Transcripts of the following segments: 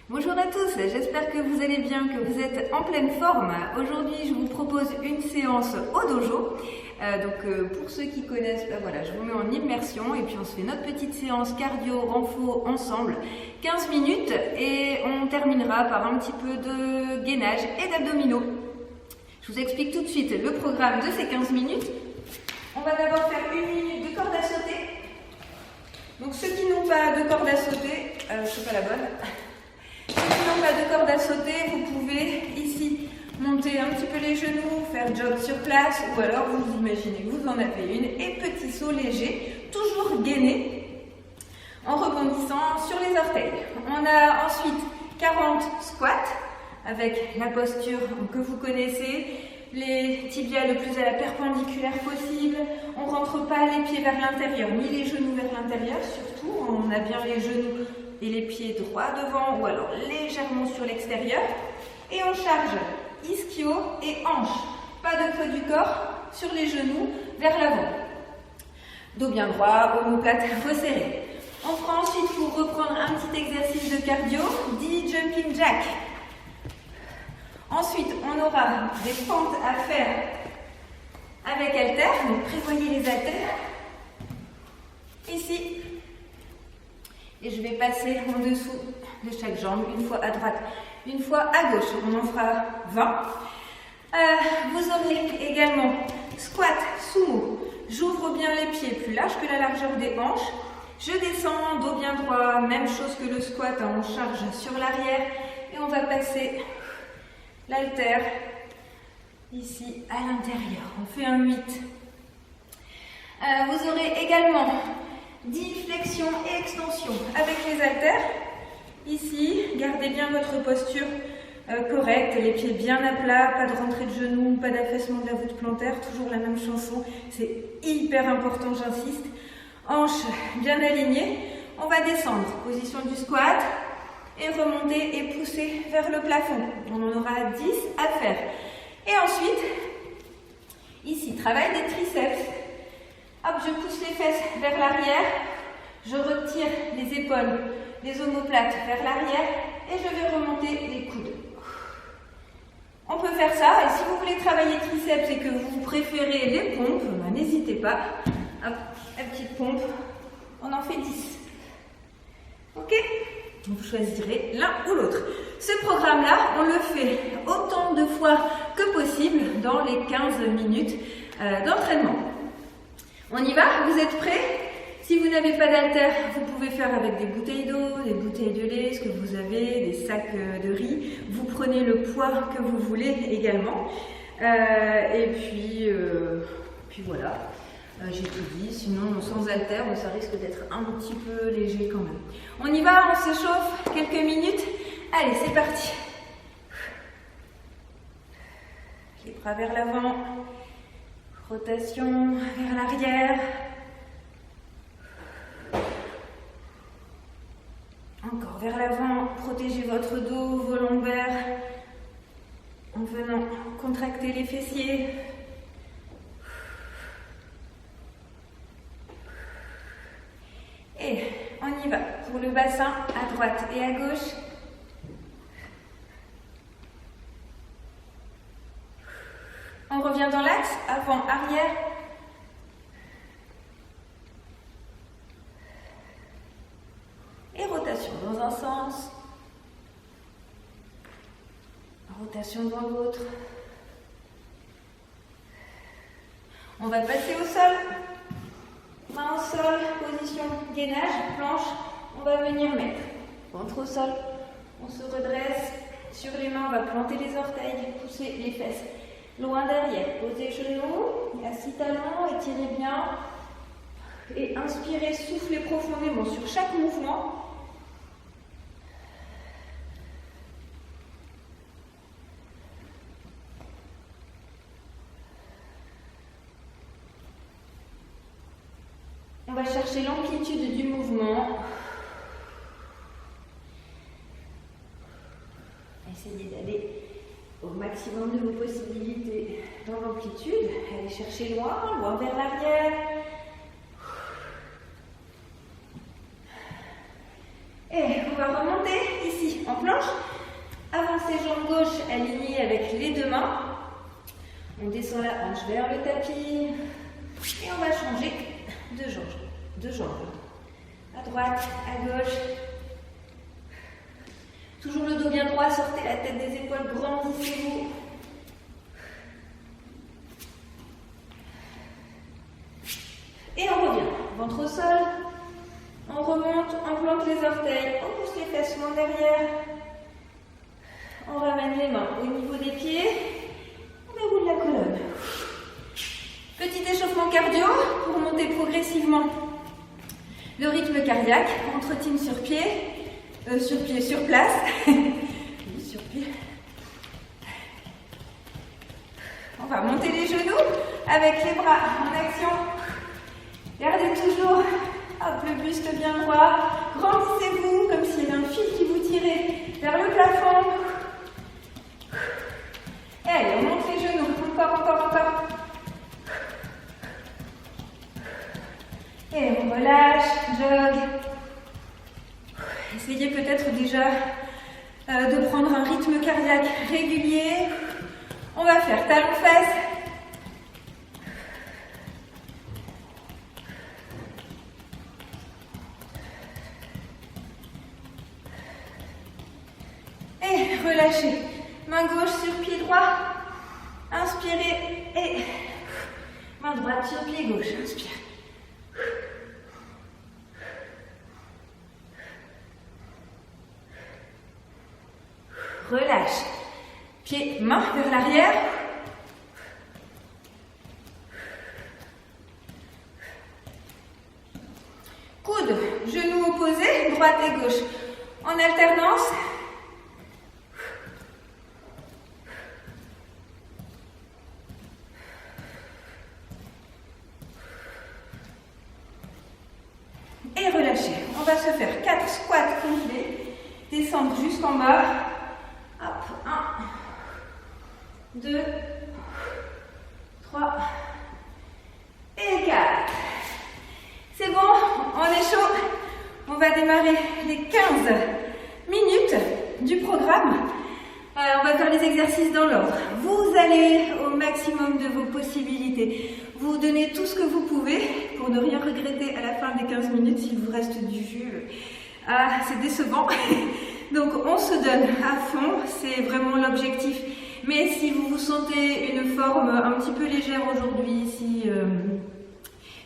Bonjour à tous, j'espère que vous allez bien, que vous êtes en pleine forme. Aujourd'hui, je vous propose une séance au dojo. Pour ceux qui connaissent, voilà, je vous mets en immersion et puis on se fait notre petite séance cardio renfo ensemble, 15 minutes et on terminera par un petit peu de gainage et d'abdominaux. Je vous explique tout de suite le programme de ces 15 minutes. On va d'abord faire 1 minute de corde à sauter. Donc ceux qui n'ont pas de corde à sauter, c'est pas la bonne. Ceux qui n'ont pas de corde à sauter, vous pouvez ici monter un petit peu les genoux, faire jog sur place, ou alors vous imaginez que vous en avez une, et petit saut léger, toujours gainé, en rebondissant sur les orteils. On a ensuite 40 squats, avec la posture que vous connaissez, les tibias le plus à la perpendiculaire possible, on ne rentre pas les pieds vers l'intérieur, ni les genoux vers l'intérieur, surtout, on a bien les genoux et les pieds droits devant ou alors légèrement sur l'extérieur. Et on charge ischio et hanche. Pas de poids du corps sur les genoux vers l'avant. Dos bien droit, omoplate resserré. On fera ensuite, pour reprendre un petit exercice de cardio, 10 jumping jack. Ensuite, on aura des fentes à faire avec haltères. Donc prévoyez les haltères. Ici. Et je vais passer en dessous de chaque jambe, une fois à droite, une fois à gauche. On en fera 20. Vous aurez également squat sumo. J'ouvre bien les pieds, plus large que la largeur des hanches. Je descends, dos bien droit, même chose que le squat, on charge sur l'arrière. Et on va passer l'haltère ici à l'intérieur. On fait un 8. Vous aurez également 10 flexions et extensions avec les haltères. Ici, gardez bien votre posture correcte, les pieds bien à plat, pas de rentrée de genoux, pas d'affaissement de la voûte plantaire, toujours la même chanson, c'est hyper important, j'insiste. Hanches bien alignées, on va descendre, position du squat, et remonter et pousser vers le plafond. On en aura 10 à faire. Et ensuite, ici, travail des triceps. Hop, je pousse les fesses vers l'arrière, je retire les épaules, les omoplates vers l'arrière et je vais remonter les coudes. On peut faire ça, et si vous voulez travailler triceps et que vous préférez les pompes, n'hésitez pas. Hop, la petite pompe, on en fait 10. Ok? Vous choisirez l'un ou l'autre. Ce programme-là, on le fait autant de fois que possible dans les 15 minutes d'entraînement. On y va? Vous êtes prêts? Si vous n'avez pas d'haltères, vous pouvez faire avec des bouteilles d'eau, des bouteilles de lait, ce que vous avez, des sacs de riz. Vous prenez le poids que vous voulez également. Et puis voilà, j'ai tout dit. Sinon, sans haltères, ça risque d'être un petit peu léger quand même. On y va, on s'échauffe quelques minutes. Allez, c'est parti. Les bras vers l'avant. Rotation vers l'arrière. Encore vers l'avant. Protégez votre dos, vos lombaires. En venant contracter les fessiers. Et on y va pour le bassin à droite et à gauche. On revient dans l'axe, avant, arrière. Et rotation dans un sens. Rotation dans l'autre. On va passer au sol. Main au sol, position gainage, planche. On va venir mettre ventre au sol. On se redresse. Sur les mains, on va planter les orteils, pousser les fesses. Loin derrière, posez genoux, assis talons, étirez bien. Et inspirez, soufflez profondément sur chaque mouvement. On va chercher l'amplitude du mouvement. Essayez d'aller au maximum de vos possibilités dans l'amplitude. Allez chercher loin, loin vers l'arrière. Et on va remonter ici en planche. ses jambes gauches alignées avec les deux mains. On descend la hanche vers le tapis. Et on va changer de jambe. À droite, à gauche. Toujours le dos bien droit, sortez la tête des épaules, grandissez-vous. Et on revient. Ventre au sol. On remonte, on plante les orteils, on pousse les fesses loin derrière. On ramène les mains au niveau des pieds. On déroule la colonne. Petit échauffement cardio pour monter progressivement le rythme cardiaque. On trottine sur place. Sur pied. On va monter les genoux avec les bras en action. Gardez toujours le buste bien droit. Grandissez-vous comme s'il y avait un fil qui vous tirait vers le plafond. Et allez, on monte les genoux. Encore. Et on relâche, jog. Essayez peut-être déjà de prendre un rythme cardiaque régulier. On va faire talons-fesses. Et relâchez. Main gauche sur pied droit. Inspirez et main droite sur pied gauche. Inspire. Relâche. Pied, main vers l'arrière. Coude, genoux opposés, droite et gauche. En alternance. Et relâchez. On va se faire 4 squats complets. Descendre jusqu'en bas. Hop, 1, 2, 3 et 4. C'est bon, on est chaud. On va démarrer les 15 minutes du programme. On va faire les exercices dans l'ordre. Vous allez au maximum de vos possibilités. Vous donnez tout ce que vous pouvez pour ne rien regretter à la fin des 15 minutes s'il vous reste du jus. C'est décevant. Donc on se donne à fond, c'est vraiment l'objectif. Mais si vous vous sentez une forme un petit peu légère aujourd'hui, si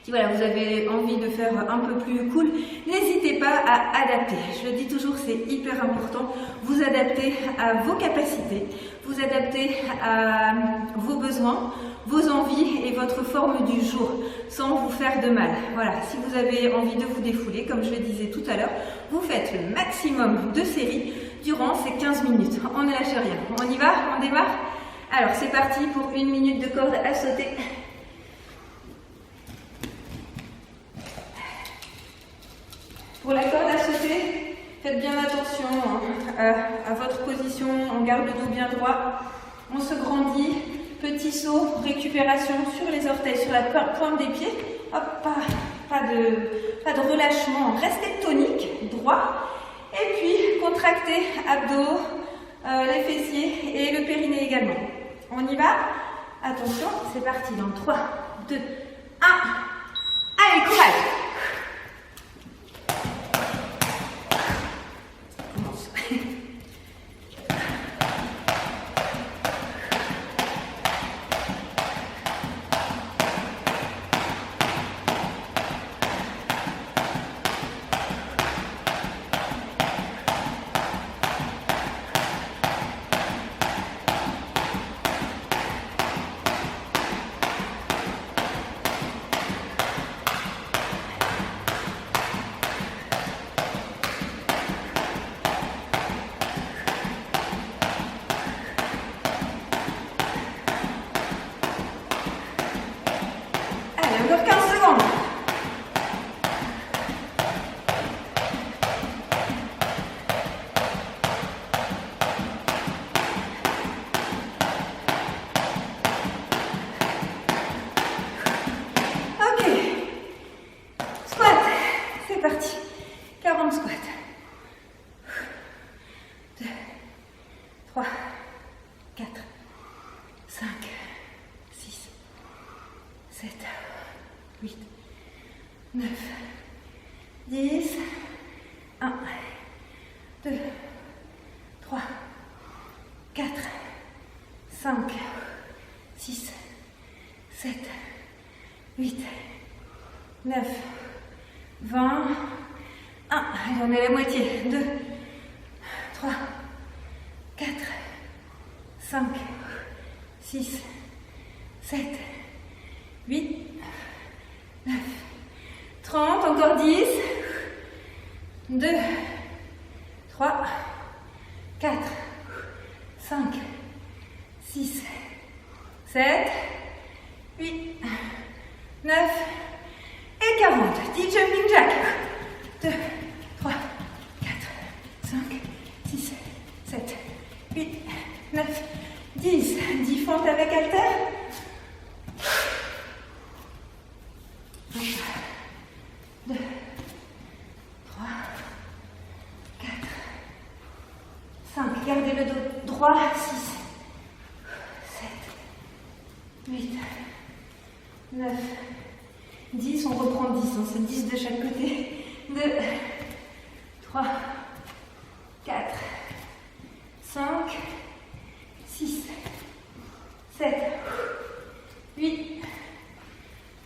voilà, vous avez envie de faire un peu plus cool, n'hésitez pas à adapter. Je le dis toujours, c'est hyper important. Vous adaptez à vos capacités, vous adaptez à vos besoins, vos envies et votre forme du jour, sans vous faire de mal. Voilà, si vous avez envie de vous défouler, comme je le disais tout à l'heure, vous faites le maximum de séries durant ces 15 minutes. On ne lâche rien. On y va? On démarre? Alors, c'est parti pour 1 minute de corde à sauter. Pour la corde à sauter, faites bien attention à votre position. On garde le dos bien droit. On se grandit. Petit saut, récupération sur les orteils, sur la pointe des pieds. Hop, pas de relâchement. Restez tonique, droit. Et puis, contractez abdos, les fessiers et le périnée également. On y va? Attention, c'est parti dans 3, 2, 1. Allez, courage! Encore 15 secondes. Ok. Squat. C'est parti. 40 squats. 2, 3. 7, 8, 9, 10, 1, 2, 3, 4, 5, 6, 7, 8, 9, 20, 1, allez on est à la moitié, 2, 3, 4, 5, 6, 7, 8, 9, 30, encore 10, 2, 3, 4, 5, 6, 7, 8, 9 et 40. 10 jumping jack. 2, 3, 4, 5, 6, 7, 8, 9, 10. 10 fentes avec halter. 1, 2, 3, 4, 5. Gardez le dos droit. 6, 7, 8, 9, 10. On reprend 10. C'est 10 de chaque côté. 2, 3, 4, 5, 6, 7, 8,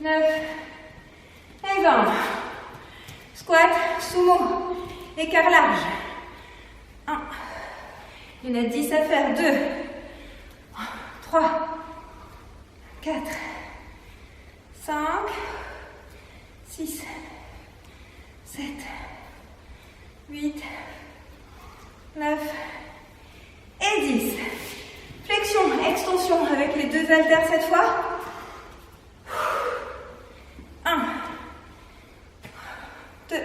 9 et 20. Squat, sumo, écart large. 1. Il y en a 10 à faire. 2, 3, 4, 5, 6, 7, 8, 9 et 10. Flexion, extension avec les 2 haltères cette fois. 1, 2,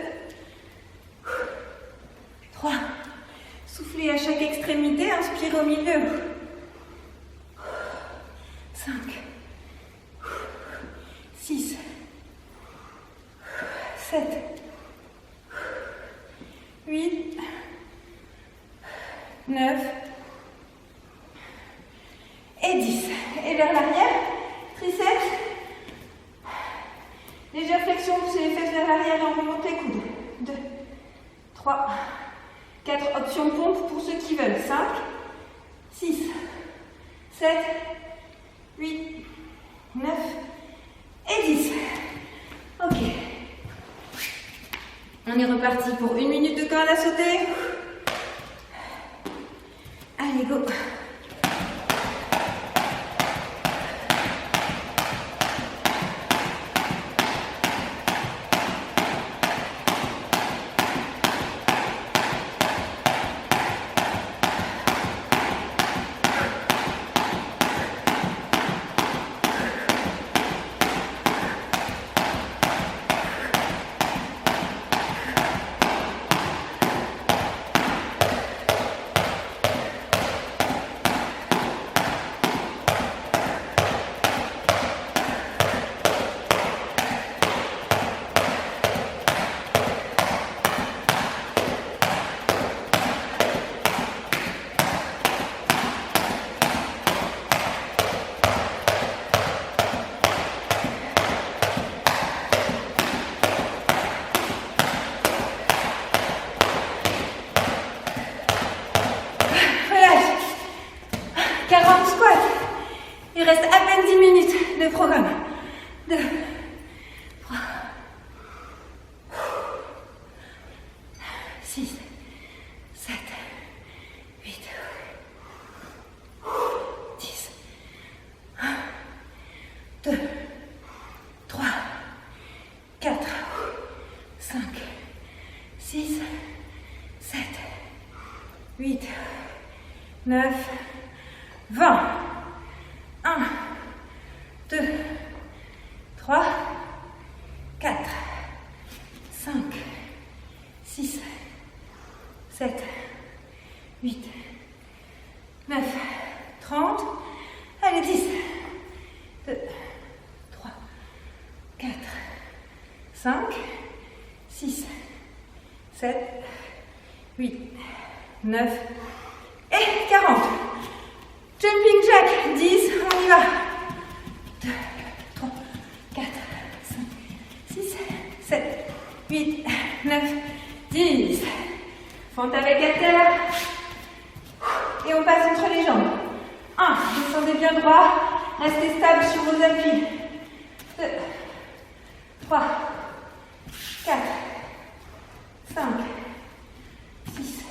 3. Soufflez à chaque extrémité, inspirez au milieu. 5, 6, 7, 8, 9 et 10. Et vers l'arrière, triceps. Légère flexion, poussez les fesses vers l'arrière et on remonte les coudes. 2, 3, 4. Option pompe pour ceux qui veulent. 5, 6, 7, 8, 9 et 10. Ok. On est reparti pour 1 minute de corde à sauter. Allez, go. Il reste à peine 10 minutes de programme. 2, 3, 6, 7, 8, 10, 1, 2, 3, 4, 5, 6, 7, 8, 9, 20. 1, 2, 3, 4, 5, 6, 7, 8, 9, 30. Allez, 10. 2, 3, 4, 5, 6, 7, 8, 9 et 40. Jumping jack, 10, on y va. 2, 3, 8, 9, 10. Fente avec haltère. Et on passe entre les jambes. 1, descendez bien droit. Restez stable sur vos appuis. 2, 3, 4, 5, 6,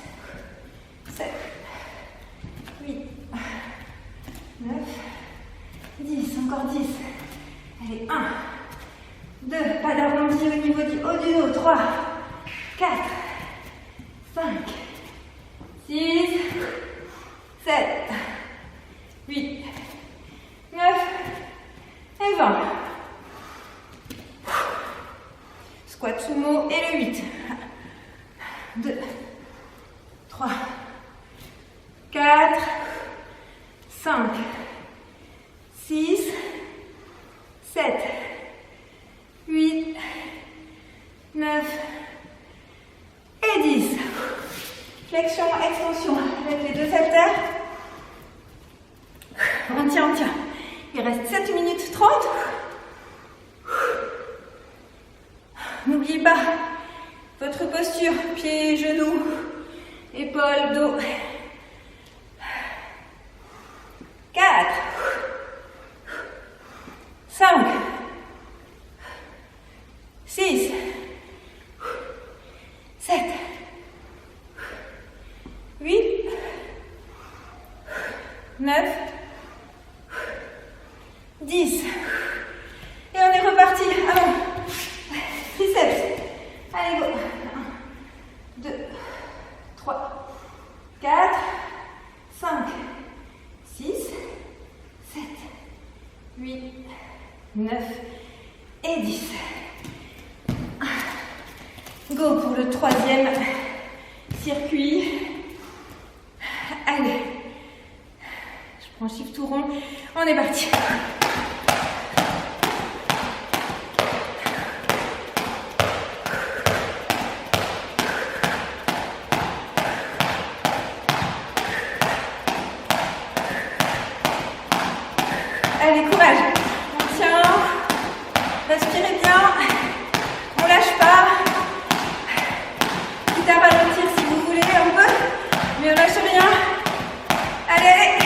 7, 8, 9, 10. Encore 10. Allez, 1, 2, pas d'arrondi au niveau du haut du dos. 3, 4, 5, 6, 7, 8, 9 et 20. Squat sumo et le 8. 2, 3, 4, 5, 6, 7, 8, 9 et 10. Flexion, extension avec les deux haltères. On tient, on tient. Il reste 7 minutes 30. N'oubliez pas votre posture, pieds, genoux, épaules, dos. 4, 5, 6, 7, 8, 9, 10. Et on est reparti. Allons. Triceps. Allez, go. 1, 2, 3, 4, 5, 6, 7, 8, 9 et 10. Go pour le troisième circuit. Allez. Je prends shift tout rond. On est parti. Allez, courage. On tient. Respirez bien. On lâche pas. Quitte à ralentir si vous voulez un peu. Mais on lâche rien. Allez.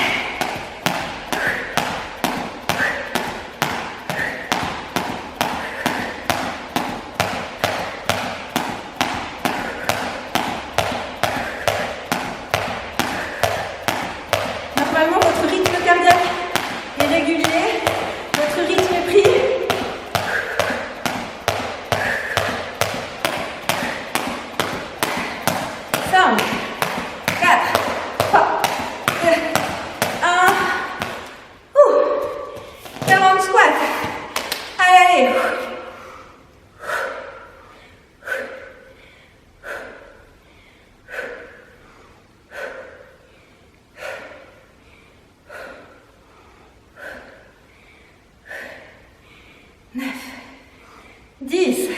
Normalement, votre rythme cardiaque est régulier, votre rythme est pris. Cinq, 4, 3, 2, 1. 40 squats. Allez, allez. Neuf, 10,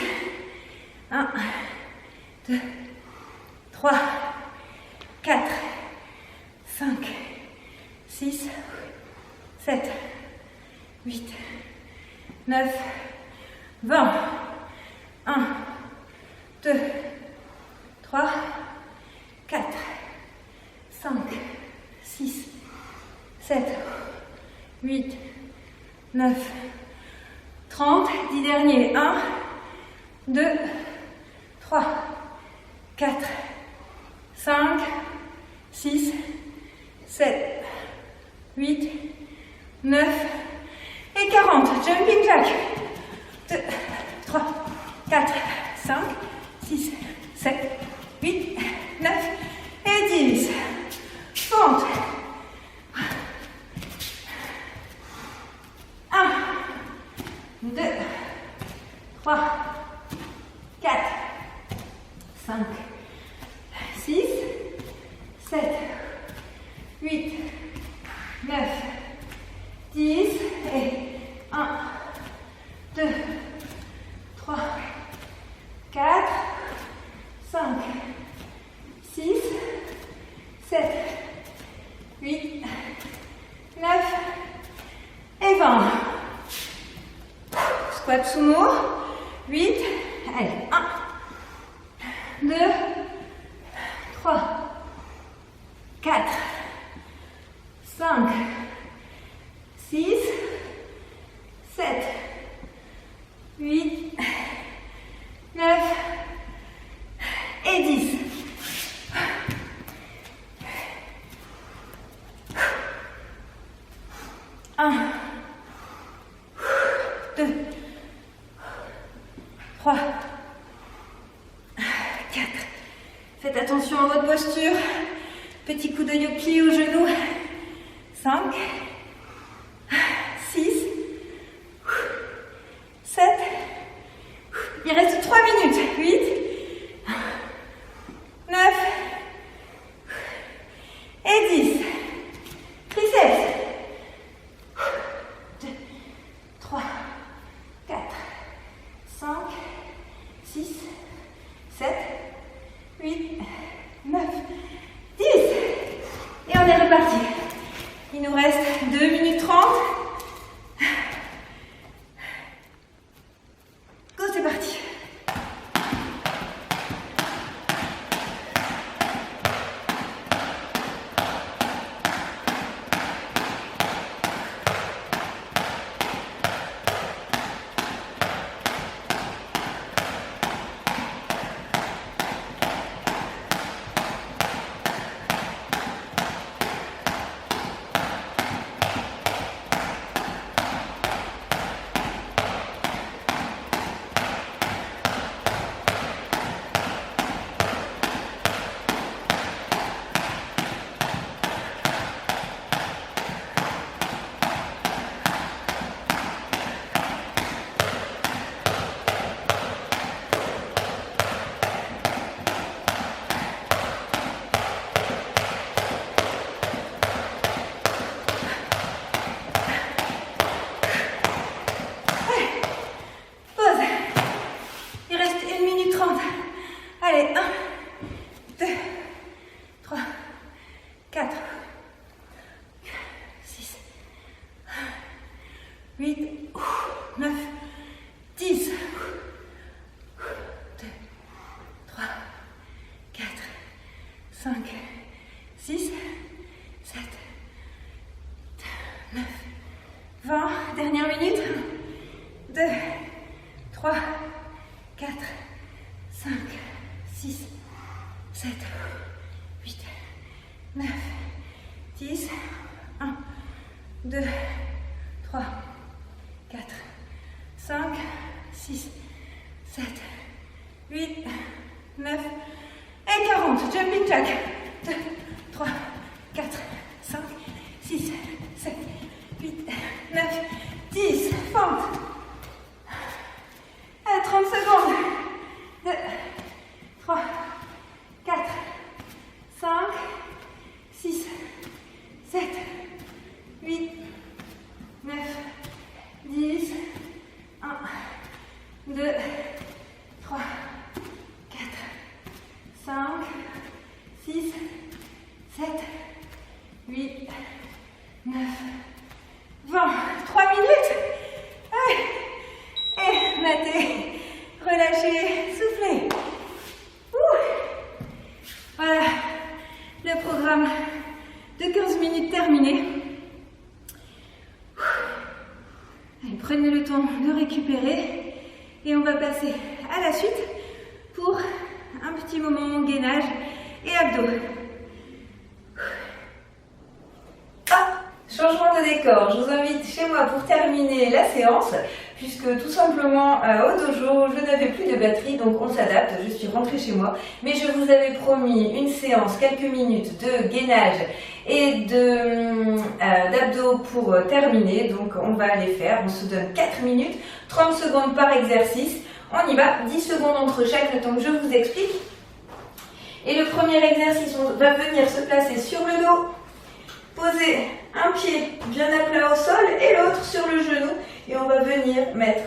1, 2, 3, 4, 5, 6, 7, 8, 9, 20. 1, 2, 3, 4, 5, 6, 7, 8, 9, 30, 10 derniers. 1, 2, 3, 4, 5, 6, 7, 8, 9 et 40. Jumping jack. 2, 3, 4, 5, 6, 7, 8, 9 et 10. Fente. 1, 2, 3, 4, 5, 6, 7, 8, 9, 10 et 1, 2, 3, 4, 5, 6, 7, 8, 9 et 20. Squat sumo. 8. Allez, 1, 2, 3, 4, 5, 6, 7, 8, 9 et 10. Un, 2, 3, 4. Faites attention à votre posture. Petit coup d'œil au pied, au genou. 5, 6, 7. Il reste 3 minutes. 8, 9 et 10. Triceps. 2, 3, 4, 5, 6, 7, 8, 9, 10. Et on est reparti. Il nous reste 2 minutes 30. Go, c'est parti. Allez, 1, 2, 3, 4, 6, 8, 9, 10. 2, 3, 4, 5, 6, 7, 9, 20. Dernière minute. 2, 3, 4, 5, 6, 7, 8, 9, 10, 1, 2, 3, 4, 5, 6, 7, 8, 9 et 40. Jumping jack. 2, 3, 4, 5, 6, 7, 8, 9, 10. Fente. À 30 secondes. 2, 3, 4, 5, 6, 7, 8, 9, 10, 1, 2, 3, 4, 5, 6, 7, 8, 9, 20. 3 minutes. Et matez, relâchez, soufflez. Voilà, le programme de 15 minutes terminé. Allez, prenez le temps de récupérer et on va passer à la suite pour un petit moment gainage et abdos. Changement de décor, je vous invite chez moi pour terminer la séance, puisque tout simplement au dojo, je n'avais plus de batterie, donc on s'adapte, je suis rentrée chez moi. Mais je vous avais promis une séance, quelques minutes de gainage et d'abdos pour terminer, donc on va les faire. On se donne 4 minutes, 30 secondes par exercice, on y va, 10 secondes entre chaque, le temps que je vous explique. Et le premier exercice, on va venir se placer sur le dos, poser un pied bien à plat au sol et l'autre sur le genou. Et on va venir mettre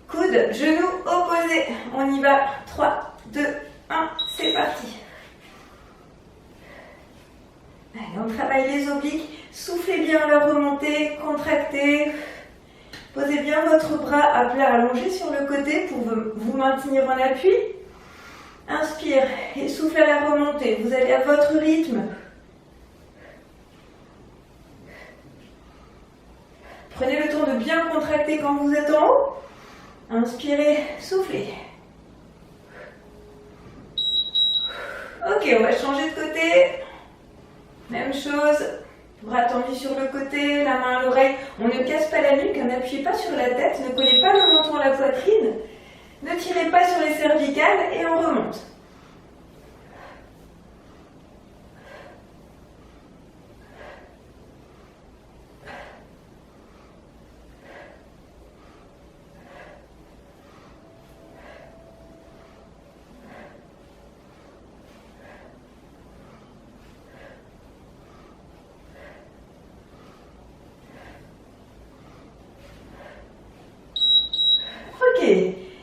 coude, genou opposé. On y va. 3, 2, 1, c'est parti. Allez, on travaille les obliques. Soufflez bien leur remontée, contractez. Posez bien votre bras à plat allongé sur le côté pour vous maintenir en appui. Inspire et souffle à la remontée. Vous allez à votre rythme. Prenez le temps de bien contracter quand vous êtes en haut. Inspirez, soufflez. Ok, on va changer de côté. Même chose. Bras tendus sur le côté, la main à l'oreille. On ne casse pas la nuque, n'appuyez pas sur la tête, ne collez pas le menton à la poitrine. Ne tirez pas sur les cervicales et on remonte.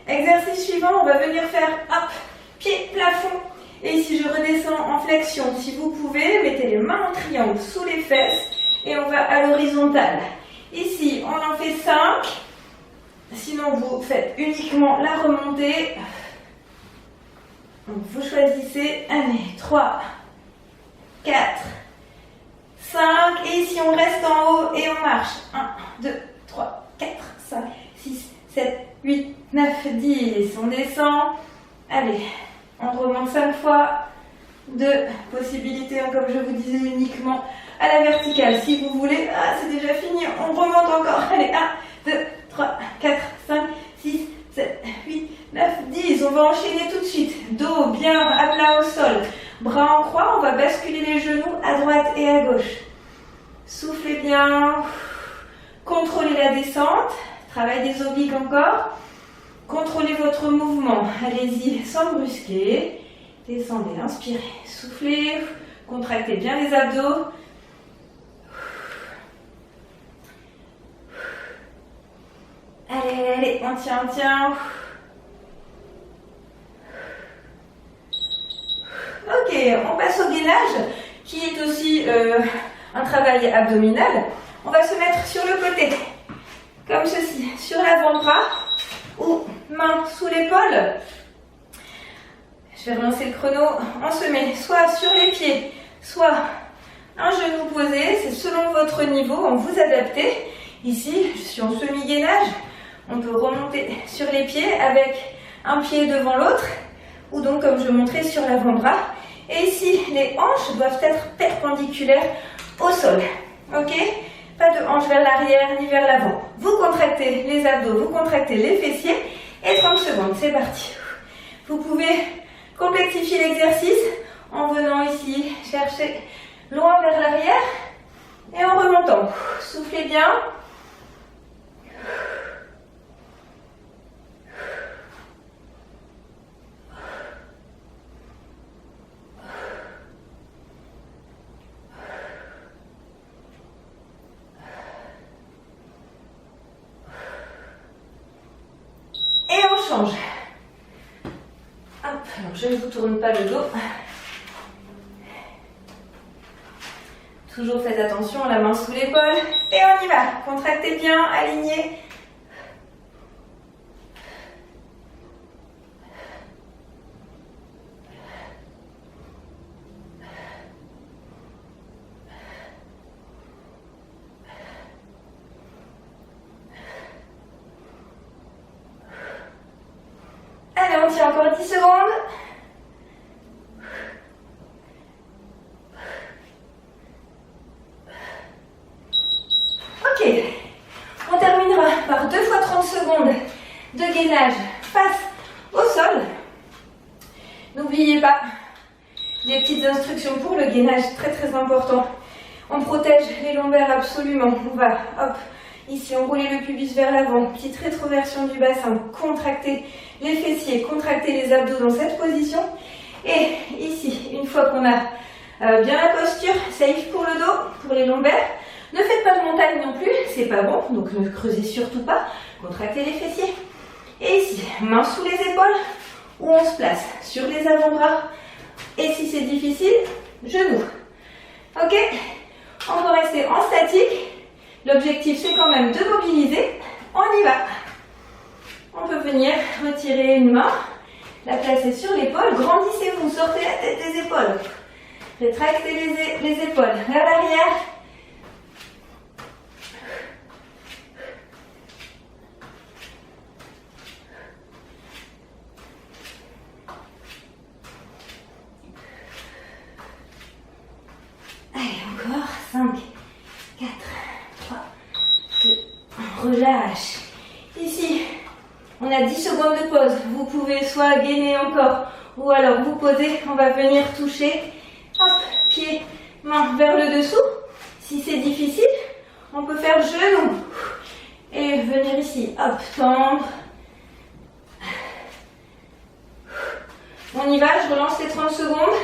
Exercice suivant, on va venir faire hop, pied, plafond. Et ici, je redescends en flexion. Si vous pouvez, mettez les mains en triangle sous les fesses et on va à l'horizontale. Ici, on en fait 5. Sinon, vous faites uniquement la remontée. Donc, vous choisissez. Allez, 3, 4, 5. Et ici, on reste en haut et on marche. 1, 2, 3, 4, 5, 6, 7, 8, 9, 10. On descend. Allez, on remonte 5 fois. 2 possibilités, comme je vous disais, uniquement à la verticale. Si vous voulez, c'est déjà fini. On remonte encore. Allez, 1, 2, 3, 4, 5, 6, 7, 8, 9, 10. On va enchaîner tout de suite. Dos bien à plat au sol. Bras en croix. On va basculer les genoux à droite et à gauche. Soufflez bien. Contrôlez la descente. Travail des obliques encore. Contrôlez votre mouvement. Allez-y sans brusquer. Descendez, inspirez, soufflez. Contractez bien les abdos. Allez, allez, on tient, on tient. Ok, on passe au gainage, qui est aussi un travail abdominal. On va se mettre sur le côté, comme ceci, sur l'avant-bras, ou main sous l'épaule. Je vais relancer le chrono. On se met soit sur les pieds, soit un genou posé. C'est selon votre niveau, on vous adaptez. Ici, je suis en semi-gainage. On peut remonter sur les pieds avec un pied devant l'autre, ou donc comme je montrais sur l'avant-bras. Et ici, les hanches doivent être perpendiculaires au sol. Ok ? Pas de hanches vers l'arrière ni vers l'avant. Vous contractez les abdos, vous contractez les fessiers. Et 30 secondes, c'est parti. Vous pouvez complexifier l'exercice en venant ici chercher loin vers l'arrière et en remontant. Soufflez bien. Et on change. Hop, alors je ne vous tourne pas le dos. Toujours faites attention, la main sous l'épaule. Et on y va. Contractez bien, alignez. Allez, on tient encore 10 secondes. Ok, on terminera par 2 fois 30 secondes de gainage face au sol. N'oubliez pas les petites instructions pour le gainage, très très important. On protège les lombaires absolument. On va, hop, ici enrouler le pubis vers l'avant, petite rétroversion du bassin, contracter les fessiers, contracter les abdos dans cette position. Et ici, une fois qu'on a bien la posture, safe pour le dos, pour les lombaires. Ne faites pas de montagne non plus, c'est pas bon, donc ne creusez surtout pas. Contractez les fessiers. Et ici, main sous les épaules, où on se place sur les avant-bras. Et si c'est difficile, genoux. Ok? On va rester en statique. L'objectif, c'est quand même de mobiliser. On y va. On peut venir retirer une main la placer sur l'épaule. Grandissez-vous, sortez la tête des épaules. Rétractez les épaules vers l'arrière. Allez, encore. 5, 4, 3, 2, relâche. Ici, on a 10 secondes de pause. Vous pouvez soit gainer encore, ou alors vous poser. On va venir toucher. Hop, pied, main vers le dessous. Si c'est difficile, on peut faire genou. Et venir ici, hop, tendre. On y va, je relance les 30 secondes.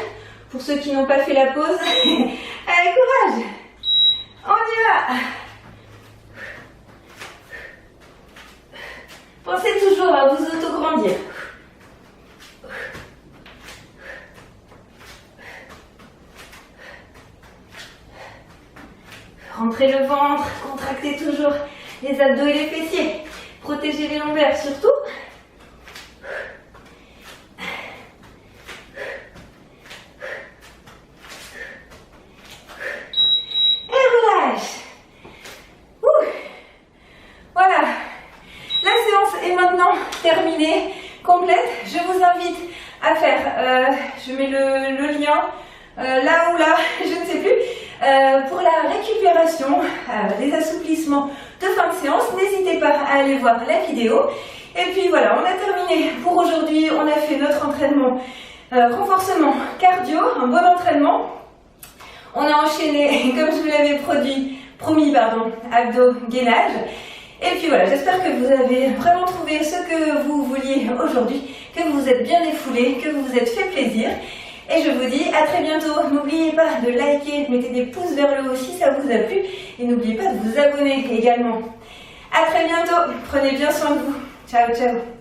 Pour ceux qui n'ont pas fait la pause. Allez, courage. On y va. Pensez toujours à vous auto-grandir. Rentrez le ventre, contractez toujours les abdos et les fessiers. Protégez les lombaires surtout. Et relâche. Voilà. La séance est maintenant terminée, complète. Je vous invite à faire, je mets le lien là ou là, je ne sais plus. Pour la récupération, les assouplissements de fin de séance, n'hésitez pas à aller voir la vidéo. Et puis voilà, on a terminé pour aujourd'hui. On a fait notre entraînement renforcement cardio, un bon entraînement. On a enchaîné, comme je vous l'avais promis, abdos, gainage. Et puis voilà, j'espère que vous avez vraiment trouvé ce que vous vouliez aujourd'hui, que vous vous êtes bien défoulé, que vous vous êtes fait plaisir. Et je vous dis à très bientôt. N'oubliez pas de liker, mettez des pouces vers le haut si ça vous a plu. Et n'oubliez pas de vous abonner également. À très bientôt. Prenez bien soin de vous. Ciao, ciao.